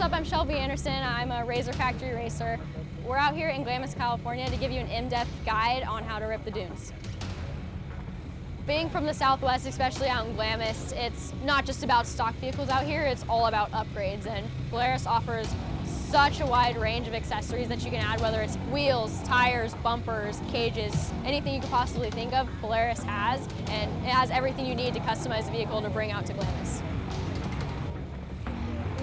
up? I'm Shelby Anderson. I'm a RZR Factory Racer. We're out here in Glamis, California to give you an in-depth guide on how to rip the dunes. Being from the Southwest, especially out in Glamis, it's not just about stock vehicles out here, it's all about upgrades, and Polaris offers such a wide range of accessories that you can add, whether it's wheels, tires, bumpers, cages, anything you could possibly think of, Polaris has, and it has everything you need to customize a vehicle to bring out to Glamis.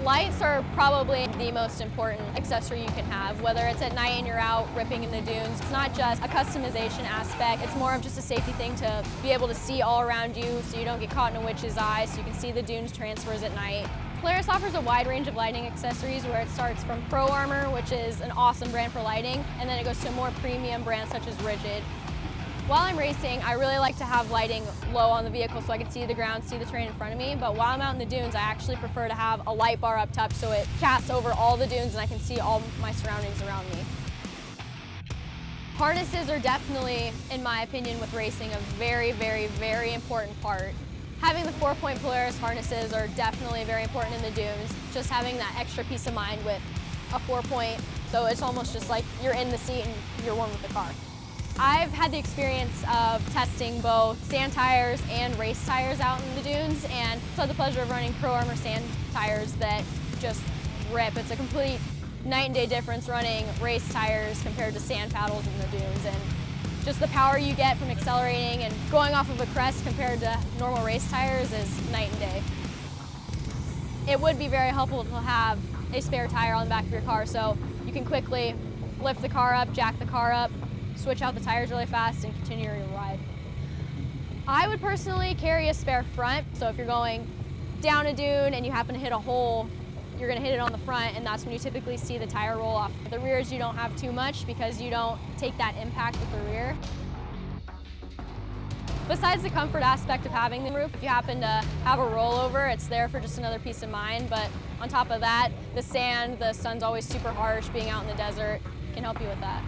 Lights are probably the most important accessory you can have, whether it's at night and you're out ripping in the dunes. It's not just a customization aspect, it's more of just a safety thing to be able to see all around you so you don't get caught in a witch's eye, so you can see the dunes transfers at night. Polaris offers a wide range of lighting accessories where it starts from Pro Armor, which is an awesome brand for lighting, and then it goes to a more premium brand such as Rigid. While I'm racing, I really like to have lighting low on the vehicle so I can see the ground, see the terrain in front of me, but while I'm out in the dunes, I actually prefer to have a light bar up top so it casts over all the dunes and I can see all my surroundings around me. Harnesses are definitely, in my opinion, with racing, a very, very, very important part. Having the 4-point Polaris harnesses are definitely very important in the dunes, just having that extra peace of mind with a 4-point, so it's almost just like you're in the seat and you're one with the car. I've had the experience of testing both sand tires and race tires out in the dunes, and I've had the pleasure of running Pro Armor sand tires that just rip. It's a complete night and day difference running race tires compared to sand paddles in the dunes, and just the power you get from accelerating and going off of a crest compared to normal race tires is night and day. It would be very helpful to have a spare tire on the back of your car so you can quickly lift the car up, jack the car up, switch out the tires really fast and continue your ride. I would personally carry a spare front, so if you're going down a dune and you happen to hit a hole, you're going to hit it on the front, and that's when you typically see the tire roll off. The rears you don't have too much because you don't take that impact with the rear. Besides the comfort aspect of having the roof, if you happen to have a rollover, it's there for just another peace of mind, but on top of that, the sand, the sun's always super harsh, being out in the desert can help you with that.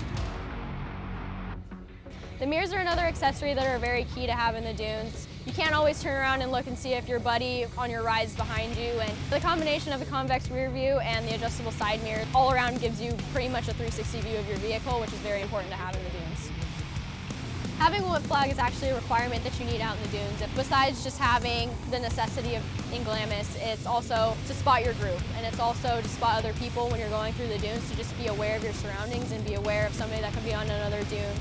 The mirrors are another accessory that are very key to have in the dunes. You can't always turn around and look and see if your buddy on your ride is behind you, and the combination of the convex rear view and the adjustable side mirror all around gives you pretty much a 360 view of your vehicle, which is very important to have in the dunes. Having a whip flag is actually a requirement that you need out in the dunes. Besides just having the necessity of in Glamis, it's also to spot your group, and it's also to spot other people when you're going through the dunes, to just be aware of your surroundings and be aware of somebody that could be on another dune.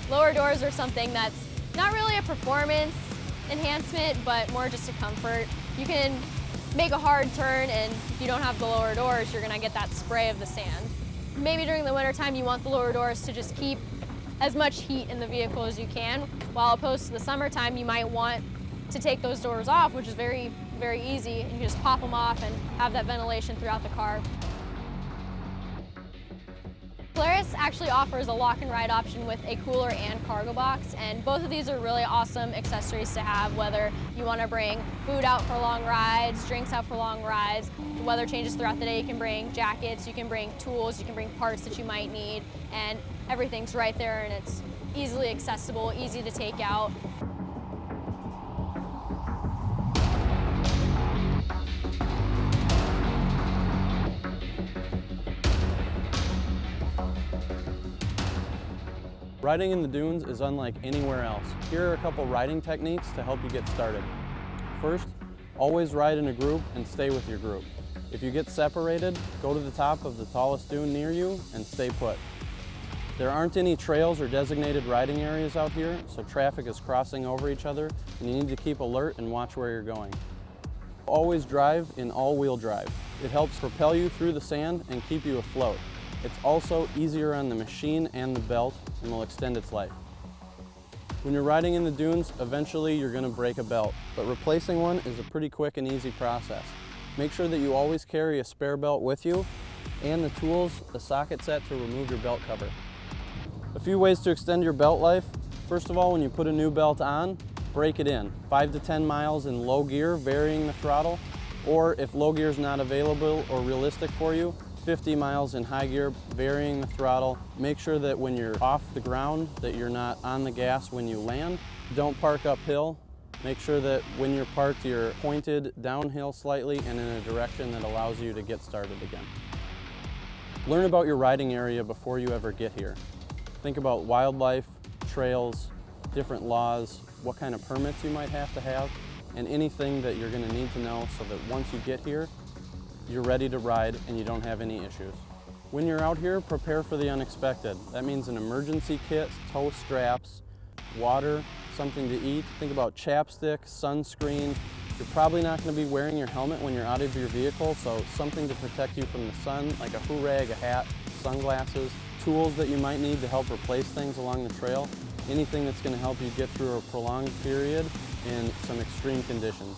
Lower doors are something that's not really a performance enhancement, but more just a comfort. You can make a hard turn, and if you don't have the lower doors, you're gonna get that spray of the sand. Maybe during the wintertime, you want the lower doors to just keep as much heat in the vehicle as you can, while opposed to the summertime, you might want to take those doors off, which is very, very easy, and you just pop them off and have that ventilation throughout the car. Polaris actually offers a lock and ride option with a cooler and cargo box, and both of these are really awesome accessories to have, whether you want to bring food out for long rides, drinks out for long rides. The weather changes throughout the day, you can bring jackets, you can bring tools, you can bring parts that you might need, and everything's right there and it's easily accessible, easy to take out. Riding in the dunes is unlike anywhere else. Here are a couple riding techniques to help you get started. First, always ride in a group and stay with your group. If you get separated, go to the top of the tallest dune near you and stay put. There aren't any trails or designated riding areas out here, so traffic is crossing over each other and you need to keep alert and watch where you're going. Always drive in all-wheel drive. It helps propel you through the sand and keep you afloat. It's also easier on the machine and the belt and will extend its life. When you're riding in the dunes, eventually you're going to break a belt, but replacing one is a pretty quick and easy process. Make sure that you always carry a spare belt with you and the tools, the socket set to remove your belt cover. A few ways to extend your belt life. First of all, when you put a new belt on, break it in. 5 to 10 miles in low gear, varying the throttle, or if low gear is not available or realistic for you, 50 miles in high gear, varying the throttle. Make sure that when you're off the ground that you're not on the gas when you land. Don't park uphill. Make sure that when you're parked, you're pointed downhill slightly and in a direction that allows you to get started again. Learn about your riding area before you ever get here. Think about wildlife, trails, different laws, what kind of permits you might have to have, and anything that you're going to need to know so that once you get here, you're ready to ride and you don't have any issues. When you're out here, prepare for the unexpected. That means an emergency kit, toe straps, water, something to eat. Think about chapstick, sunscreen. You're probably not going to be wearing your helmet when you're out of your vehicle, so something to protect you from the sun, like a hoorag, a hat, sunglasses, tools that you might need to help replace things along the trail, anything that's going to help you get through a prolonged period in some extreme conditions.